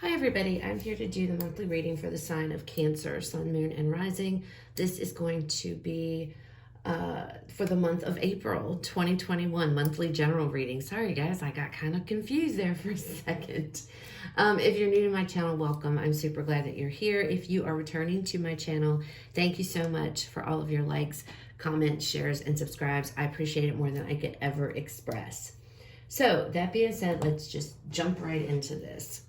Hi everybody, I'm here to do the monthly reading for the sign of Cancer, Sun, Moon, and Rising. This is going to be for the month of April 2021, monthly general reading. Sorry guys, I got kind of confused there for a second. If you're new to my channel, welcome. I'm super glad that you're here. If you are returning to my channel, thank you so much for all of your likes, comments, shares, and subscribes. I appreciate it more than I could ever express. So that being said, let's just jump right into this.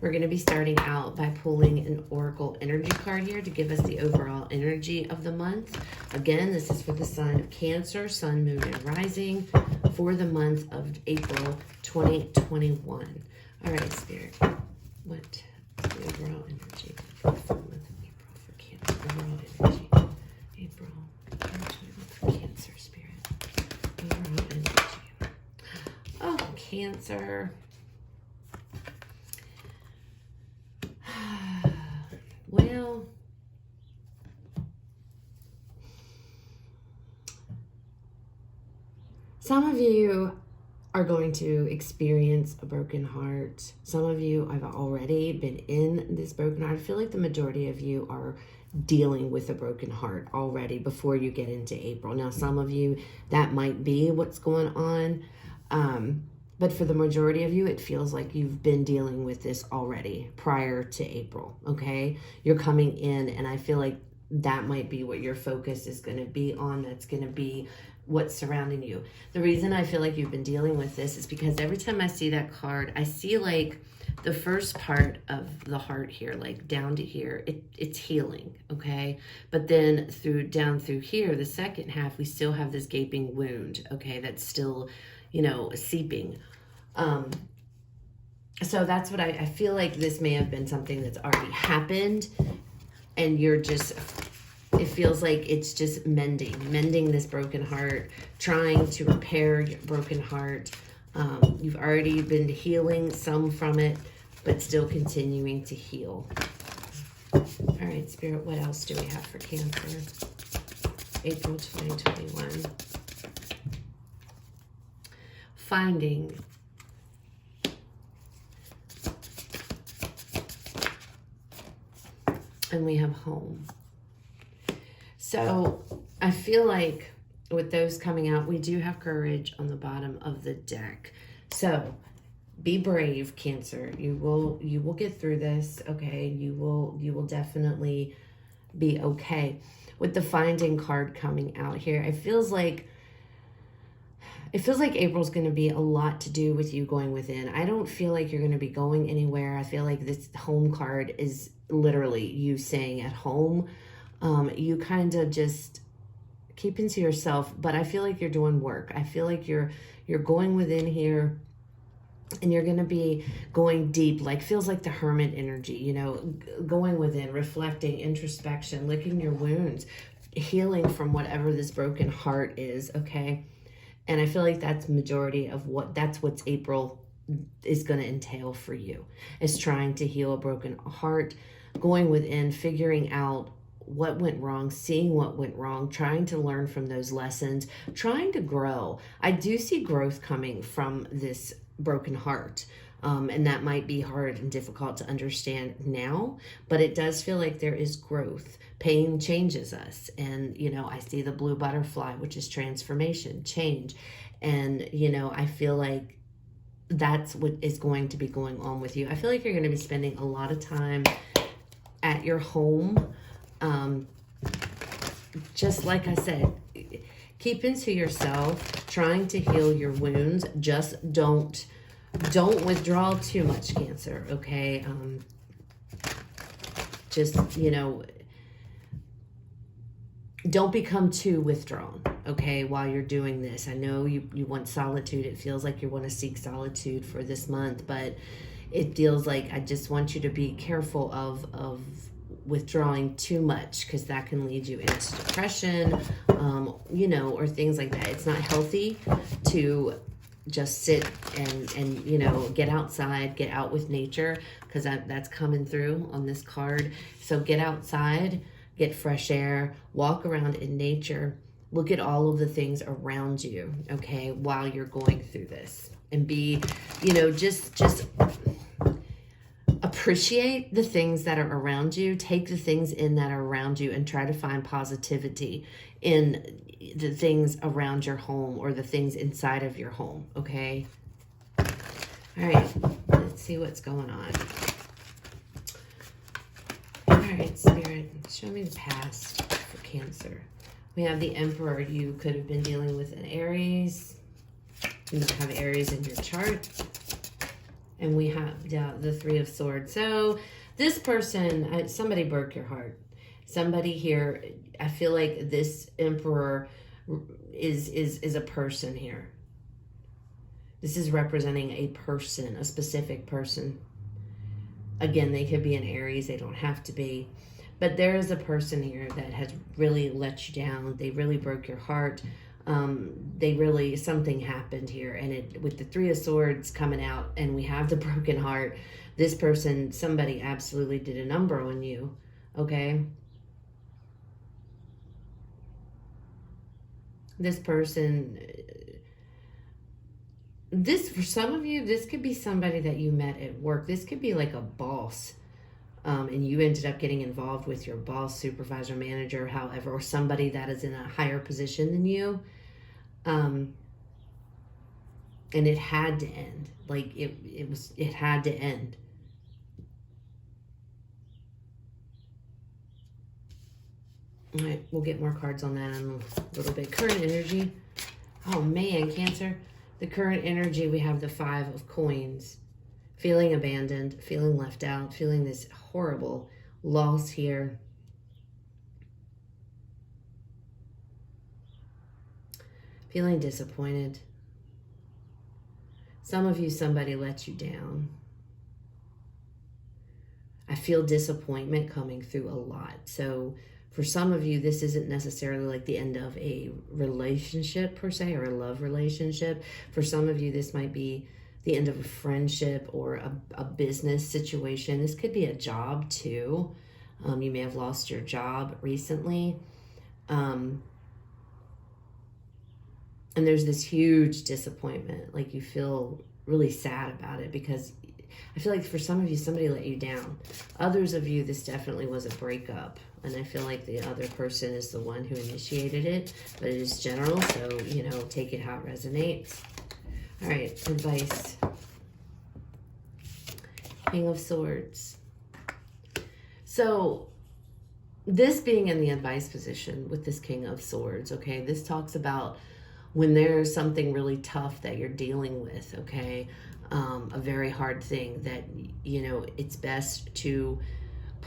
We're going to be starting out by pulling an Oracle energy card here to give us the overall energy of the month. Again, this is for the sign of Cancer, Sun, Moon, and Rising for the month of April 2021. All right, Spirit, what is the overall energy for the month of April for Cancer? Overall energy, April 2021 for Cancer, Spirit. Overall energy. Oh, Cancer. Well, some of you are going to experience a broken heart. Some of you have already been in this broken heart. I feel like the majority of you are dealing with a broken heart already before you get into April. Now, some of you, that might be what's going on. But for the majority of you, it feels like you've been dealing with this already prior to April, okay? You're coming in, and I feel like that might be what your focus is going to be on. That's going to be what's surrounding you. The reason I feel like you've been dealing with this is because every time I see that card, I see like the first part of the heart here, like down to here, it's healing, okay? But then down through here, the second half, we still have this gaping wound, okay? That's still, you know, seeping. So that's what I feel like this may have been something that's already happened, and you're just, it feels like it's just mending this broken heart, trying to repair your broken heart. You've already been healing some from it, but still continuing to heal. All right, Spirit, what else do we have for Cancer? April 2021. Finding. And we have home. So I feel like with those coming out, we do have courage on the bottom of the deck. So be brave, Cancer. You will get through this, okay? You will definitely be okay. With the finding card coming out here, it feels like April's going to be a lot to do with you going within. I don't feel like you're going to be going anywhere. I feel like this home card is literally you staying at home. You kind of just keeping to yourself, but I feel like you're doing work. I feel like you're going within here, and you're going to be going deep, like feels like the hermit energy, you know, going within, reflecting, introspection, licking your wounds, healing from whatever this broken heart is, okay? And I feel like that's majority of what's April is going to entail for you, is trying to heal a broken heart, going within, figuring out what went wrong, seeing what went wrong, trying to learn from those lessons, trying to grow. I do see growth coming from this broken heart. And that might be hard and difficult to understand now, but it does feel like there is growth. Pain changes us. And, you know, I see the blue butterfly, which is transformation, change. And, you know, I feel like that's what is going to be going on with you. I feel like you're going to be spending a lot of time at your home. Just like I said, keeping to yourself, trying to heal your wounds. Just don't withdraw too much, Cancer, okay? Just, you know, don't become too withdrawn, okay, while you're doing this. I know you want solitude. It feels like you want to seek solitude for this month, but it feels like I just want you to be careful of withdrawing too much, because that can lead you into depression, you know, or things like that. It's not healthy to just sit and you know, get outside, get out with nature, because that's coming through on this card. So get outside, get fresh air, walk around in nature, look at all of the things around you, okay, while you're going through this, and be, you know, just appreciate the things that are around you. Take the things in that are around you and try to find positivity in the things around your home or the things inside of your home, okay? All right, let's see what's going on. All right, Spirit, show me the past for Cancer. We have the Emperor. You could have been dealing with an Aries. You don't have Aries in your chart. And we have the Three of Swords. So this person, somebody broke your heart. Somebody here, I feel like this Emperor is a person here. This is representing a person, a specific person. Again, they could be an Aries. They don't have to be. But there is a person here that has really let you down. They really broke your heart. Something happened here. And with the Three of Swords coming out and we have the broken heart, this person, somebody absolutely did a number on you. Okay? This person, for some of you, this could be somebody that you met at work. This could be like a boss. And you ended up getting involved with your boss, supervisor, manager, however, or somebody that is in a higher position than you. And it had to end. Like it had to end. All right, we'll get more cards on that in a little bit. Current energy. Oh man, Cancer. The current energy, we have the Five of Coins. Feeling abandoned, feeling left out, feeling this horrible loss here. Feeling disappointed. Some of you, somebody let you down. I feel disappointment coming through a lot. So for some of you, this isn't necessarily like the end of a relationship per se, or a love relationship. For some of you, this might be the end of a friendship or a business situation. This could be a job too. You may have lost your job recently. And there's this huge disappointment. Like you feel really sad about it because I feel like for some of you, somebody let you down. Others of you, this definitely was a breakup. And I feel like the other person is the one who initiated it. But it is general, so, take it how it resonates. All right, advice. King of Swords. So this being in the advice position with this King of Swords, okay, this talks about when there's something really tough that you're dealing with, okay, a very hard thing that, it's best to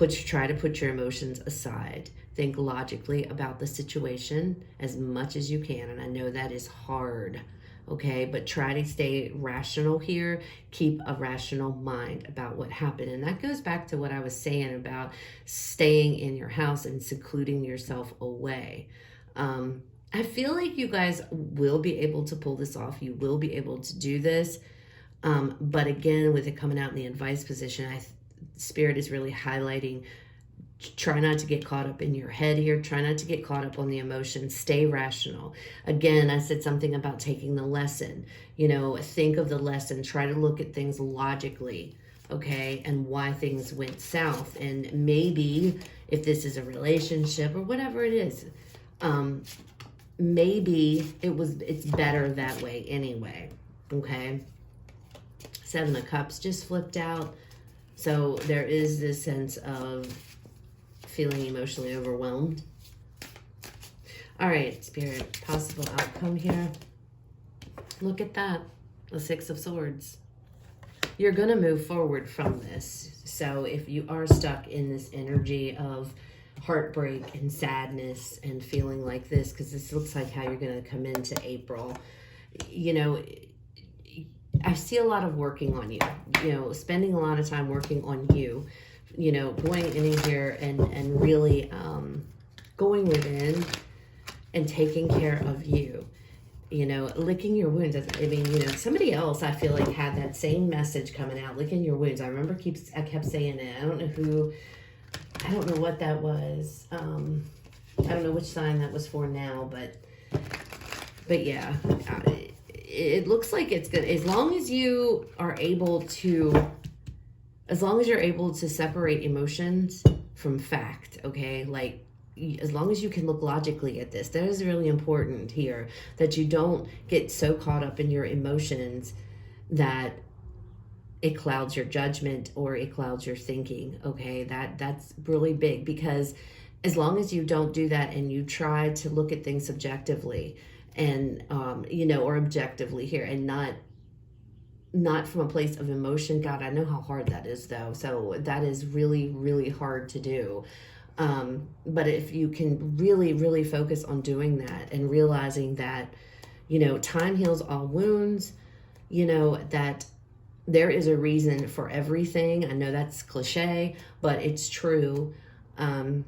try to put your emotions aside. Think logically about the situation as much as you can. And I know that is hard. Okay, but try to stay rational here. Keep a rational mind about what happened. And that goes back to what I was saying about staying in your house and secluding yourself away. I feel like you guys will be able to pull this off. You will be able to do this. But again, with it coming out in the advice position, Spirit is really highlighting, try not to get caught up in your head here. Try not to get caught up on the emotions. Stay rational. Again, I said something about taking the lesson. Think of the lesson. Try to look at things logically, okay, and why things went south. And maybe if this is a relationship or whatever it is, maybe it's better that way anyway, okay? Seven of Cups just flipped out. So there is this sense of feeling emotionally overwhelmed. All right, Spirit, possible outcome here. Look at that, the Six of Swords. You're going to move forward from this. So if you are stuck in this energy of heartbreak and sadness and feeling like this, because this looks like how you're going to come into April, I see a lot of working on you, spending a lot of time working on you, going in here and really going within and taking care of you, licking your wounds. I mean, somebody else I feel like had that same message coming out, licking your wounds. I remember I kept saying it. I don't know what that was. I don't know which sign that was for now, but yeah, it looks like it's good. As long as you are able to as long as you're able to separate emotions from fact, okay? Like, as long as you can look logically at this, that is really important here, that you don't get so caught up in your emotions that it clouds your judgment or it clouds your thinking, okay? That's really big, because as long as you don't do that and you try to look at things subjectively and or objectively here, and not from a place of emotion. God, I know how hard that is, though. So that is really, really hard to do. But if you can really, really focus on doing that and realizing that, time heals all wounds, that there is a reason for everything. I know that's cliche, but it's true. And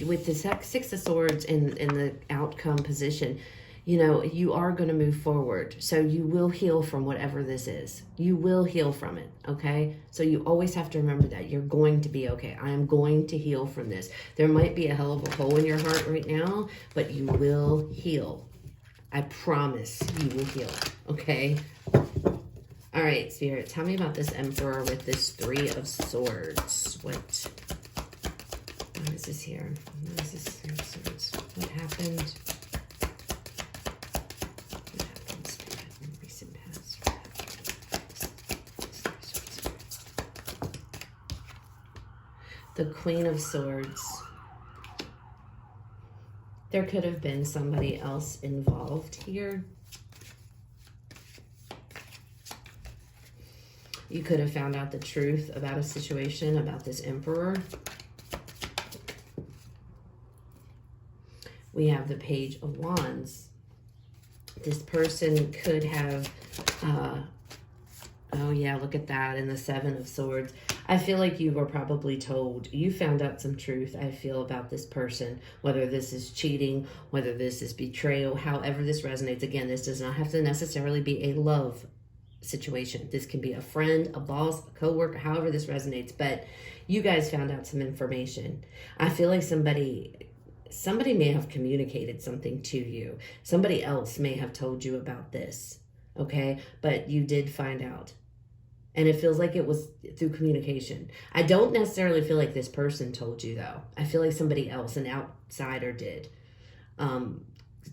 with the Six of Swords in the outcome position, you are going to move forward. So you will heal from whatever this is. You will heal from it, okay? So you always have to remember that. You're going to be okay. I am going to heal from this. There might be a hell of a hole in your heart right now, but you will heal. I promise you will heal, okay? All right, Spirit, tell me about this Emperor with this Three of Swords. What is this here? What is this Three of Swords? What happened? The Queen of Swords. There could have been somebody else involved here. You could have found out the truth about a situation, about this Emperor. We have the Page of Wands. This person could have, oh yeah, look at that, and the Seven of Swords. I feel like you were probably told, you found out some truth, I feel, about this person, whether this is cheating, whether this is betrayal, however this resonates. Again, this does not have to necessarily be a love situation. This can be a friend, a boss, a coworker, however this resonates, but you guys found out some information. I feel like somebody may have communicated something to you. Somebody else may have told you about this, okay? But you did find out. And it feels like it was through communication. I don't necessarily feel like this person told you, though. I feel like somebody else, an outsider, did.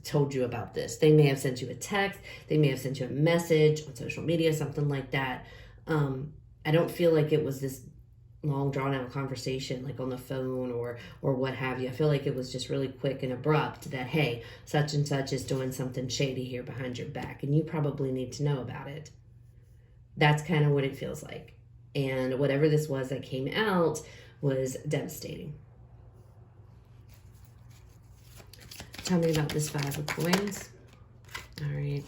Told you about this. They may have sent you a text. They may have sent you a message on social media, something like that. I don't feel like it was this long, drawn-out conversation, like on the phone or what have you. I feel like it was just really quick and abrupt that, hey, such and such is doing something shady here behind your back, and you probably need to know about it. That's kind of what it feels like. And whatever this was that came out was devastating. Tell me about this Five of Coins. All right.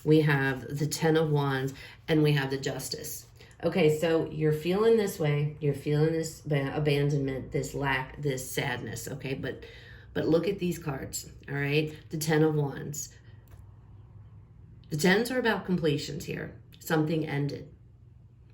We have the Ten of Wands, and we have the Justice. Okay, so you're feeling this way. You're feeling this abandonment, this lack, this sadness, okay? But look at these cards, all right? The Ten of Wands. The Tens are about completions here. Something ended.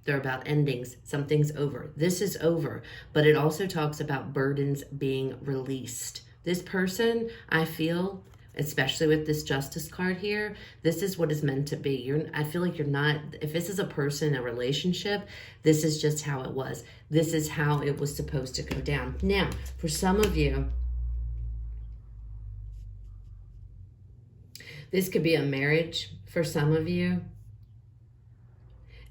They're about endings. Something's over. This is over, but it also talks about burdens being released. This person, I feel, especially with this Justice card here, this is what is meant to be. I feel like you're not, if this is a person, a relationship, this is just how it was. This is how it was supposed to go down. Now, for some of you, this could be a marriage for some of you.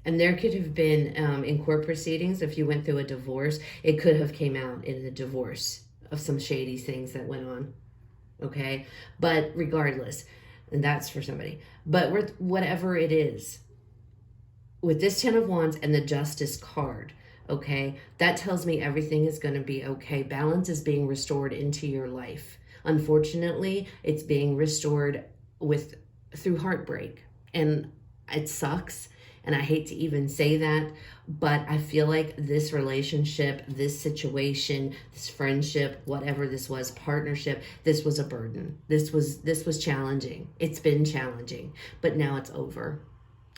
And there could have been, in court proceedings, if you went through a divorce, it could have came out in the divorce of some shady things that went on, okay? But regardless, and that's for somebody. But whatever it is, with this Ten of Wands and the Justice card, okay, that tells me everything is going to be okay. Balance is being restored into your life. Unfortunately, it's being restored through heartbreak. And it sucks. And I hate to even say that, but I feel like this relationship, this situation, this friendship, whatever this was, partnership, this was a burden. This was challenging. It's been challenging, but now it's over.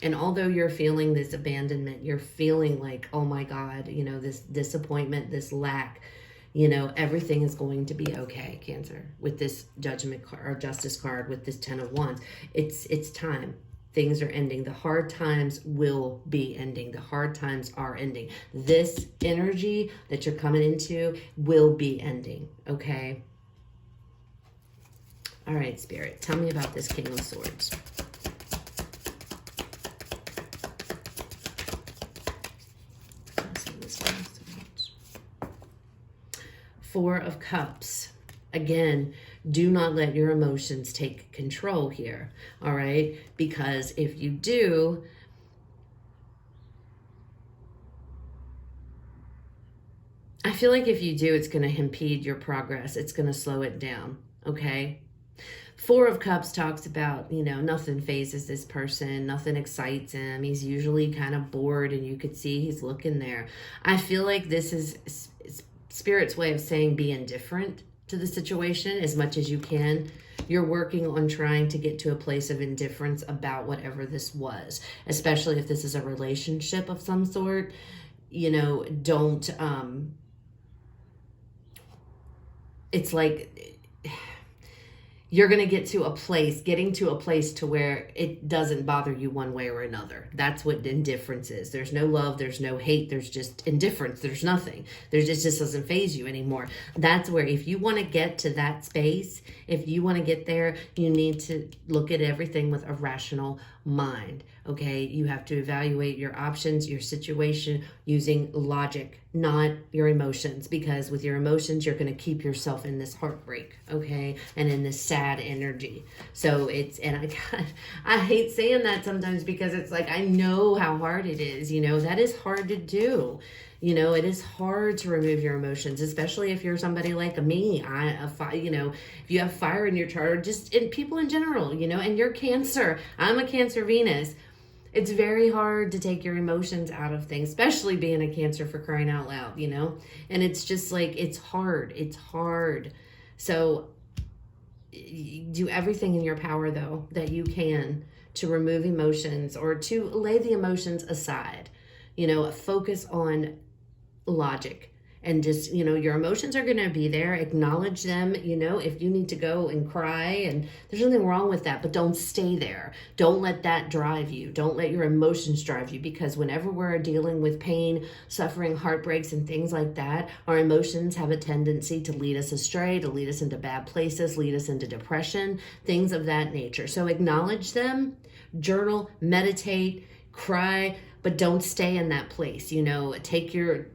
And although you're feeling this abandonment, you're feeling like, oh my God, this disappointment, this lack, everything is going to be okay, Cancer, with this Judgment card or Justice card, with this Ten of Wands. It's time. Things are ending. The hard times will be ending. The hard times are ending. This energy that you're coming into will be ending, okay? All right, Spirit, tell me about this King of Swords. Four of Cups. Again, do not let your emotions take control here, all right? Because if you do, I feel like if you do, it's going to impede your progress. It's going to slow it down, okay? Four of Cups talks about, you know, nothing phases this person. Nothing excites him. He's usually kind of bored, and you could see he's looking there. I feel like this is Spirit's way of saying be indifferent to the situation as much as you can. You're working on trying to get to a place of indifference about whatever this was, especially if this is a relationship of some sort. You know, don't, it's like you're going to getting to a place to where it doesn't bother you one way or another. That's what indifference is. There's no love, there's no hate, there's just indifference. There's nothing. It just doesn't faze you anymore. That's where, if you want to get to that space, if you want to get there, you need to look at everything with a rational mind, okay? You have to evaluate your options, your situation, using logic, not your emotions, because with your emotions, you're going to keep yourself in this heartbreak, okay? And in this sad energy. So I hate saying that sometimes, because it's like, I know how hard it is, you know, that is hard to do. You know, it is hard to remove your emotions, especially if you're somebody like me. You know, if you have fire in your chart, or just in people in general, you know, and you're Cancer. I'm a Cancer Venus. It's very hard to take your emotions out of things, especially being a Cancer, for crying out loud, you know? And it's just like, it's hard. It's hard. So do everything in your power, though, that you can to remove emotions, or to lay the emotions aside. You know, focus on logic, and just, you know, your emotions are going to be there. Acknowledge them. You know, if you need to go and cry, and there's nothing wrong with that, but don't stay there. Don't let that drive you. Don't let your emotions drive you, because whenever we're dealing with pain, suffering, heartbreaks, and things like that, our emotions have a tendency to lead us astray, to lead us into bad places, lead us into depression, things of that nature. So acknowledge them, journal, meditate, cry, but don't stay in that place. You know, take your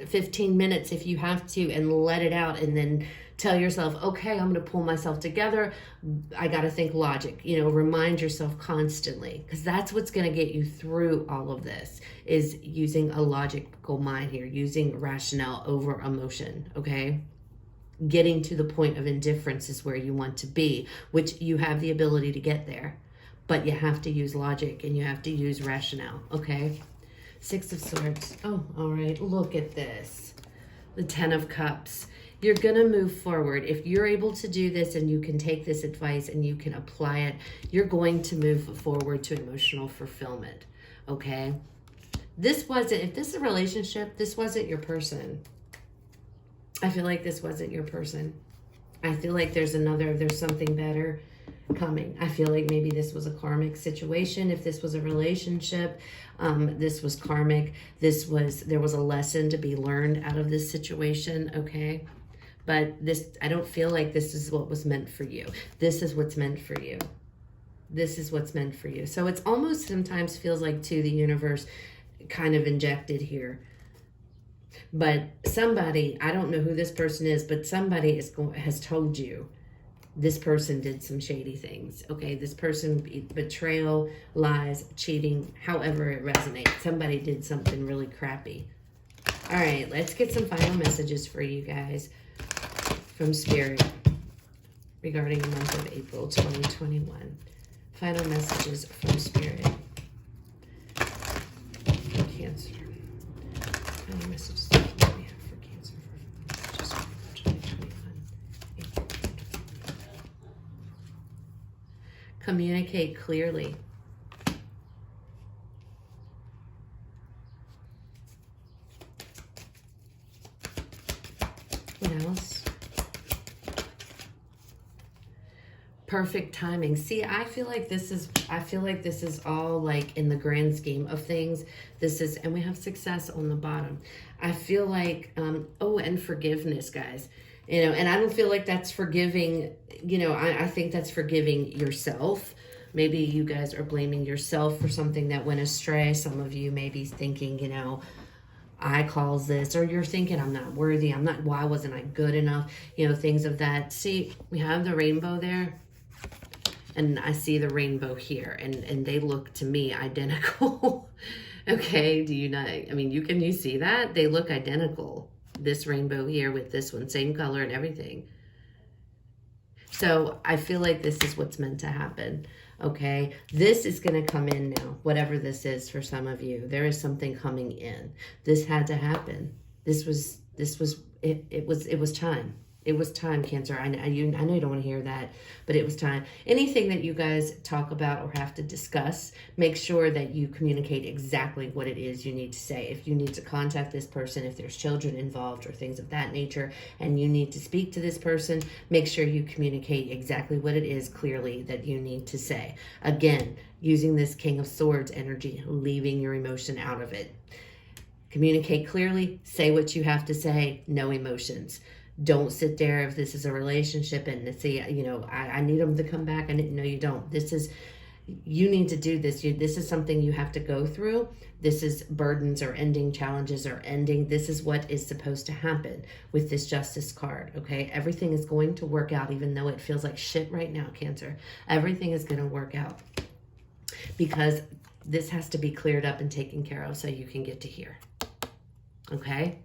15 minutes if you have to, and let it out, and then tell yourself, okay, I'm going to pull myself together. I got to think logic. You know, remind yourself constantly, because that's what's going to get you through all of this, is using a logical mind here, using rationale over emotion, okay? Getting to the point of indifference is where you want to be, which you have the ability to get there, but you have to use logic, and you have to use rationale, okay? Six of Swords. Oh, all right. Look at this. The Ten of Cups. You're going to move forward. If you're able to do this, and you can take this advice and you can apply it, you're going to move forward to emotional fulfillment. Okay? If this is a relationship, this wasn't your person. I feel like this wasn't your person. I feel like there's something better coming. I feel like maybe this was a karmic situation. If this was a relationship, this was karmic. There was a lesson to be learned out of this situation, okay? But I don't feel like this is what was meant for you. This is what's meant for you. This is what's meant for you. So it's almost sometimes feels like, too, the universe kind of injected here. But somebody, I don't know who this person is, but somebody has told you this person did some shady things, okay? This person, betrayal, lies, cheating, however it resonates. Somebody did something really crappy. All right, let's get some final messages for you guys from Spirit regarding the month of April 2021. Final messages from Spirit for Cancer. Final messages that we have for Cancer for just 2021. April 2021. Communicate clearly. What else? perfect timing. See, I feel like this is all like in the grand scheme of things. This is, and we have success on the bottom. I feel like, oh, and forgiveness, guys. You know, and I don't feel like that's forgiving, you know, I think that's forgiving yourself. Maybe you guys are blaming yourself for something that went astray. Some of you may be thinking, you know, I calls this, or you're thinking I'm not worthy, why wasn't I good enough, you know, things of that. See, we have the rainbow there, and I see the rainbow here, and they look to me identical. Okay, do you not, I mean, you see that? They look identical. This rainbow here with this one, same color and everything. So I feel like this is what's meant to happen. Okay, this is going to come in now, whatever this is for some of you. There is something coming in. This had to happen. It was time. It was time, Cancer. I know you don't want to hear that, but it was time. Anything that you guys talk about or have to discuss, make sure that you communicate exactly what it is you need to say. If you need to contact this person, if there's children involved or things of that nature, and you need to speak to this person, make sure you communicate exactly what it is clearly that you need to say. Again, using this King of Swords energy, leaving your emotion out of it. Communicate clearly, say what you have to say, no emotions. Don't sit there if this is a relationship and say, you know, I need them to come back. No, you don't. You need to do this. This is something you have to go through. This is burdens are ending, challenges are ending. This is what is supposed to happen with this Justice card, okay? Everything is going to work out, even though it feels like shit right now, Cancer. Everything is going to work out because this has to be cleared up and taken care of so you can get to here, okay?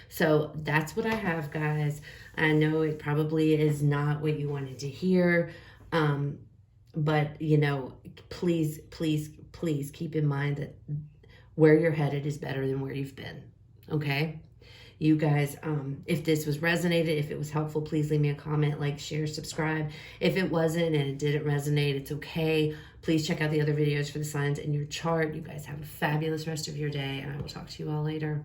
So that's what I have, guys. I know it probably is not what you wanted to hear, but, you know, please, please, please keep in mind that where you're headed is better than where you've been, okay? You guys, if this was resonated, if it was helpful, please leave me a comment, like, share, subscribe. If it wasn't and it didn't resonate, it's okay. Please check out the other videos for the signs in your chart. You guys have a fabulous rest of your day, and I will talk to you all later.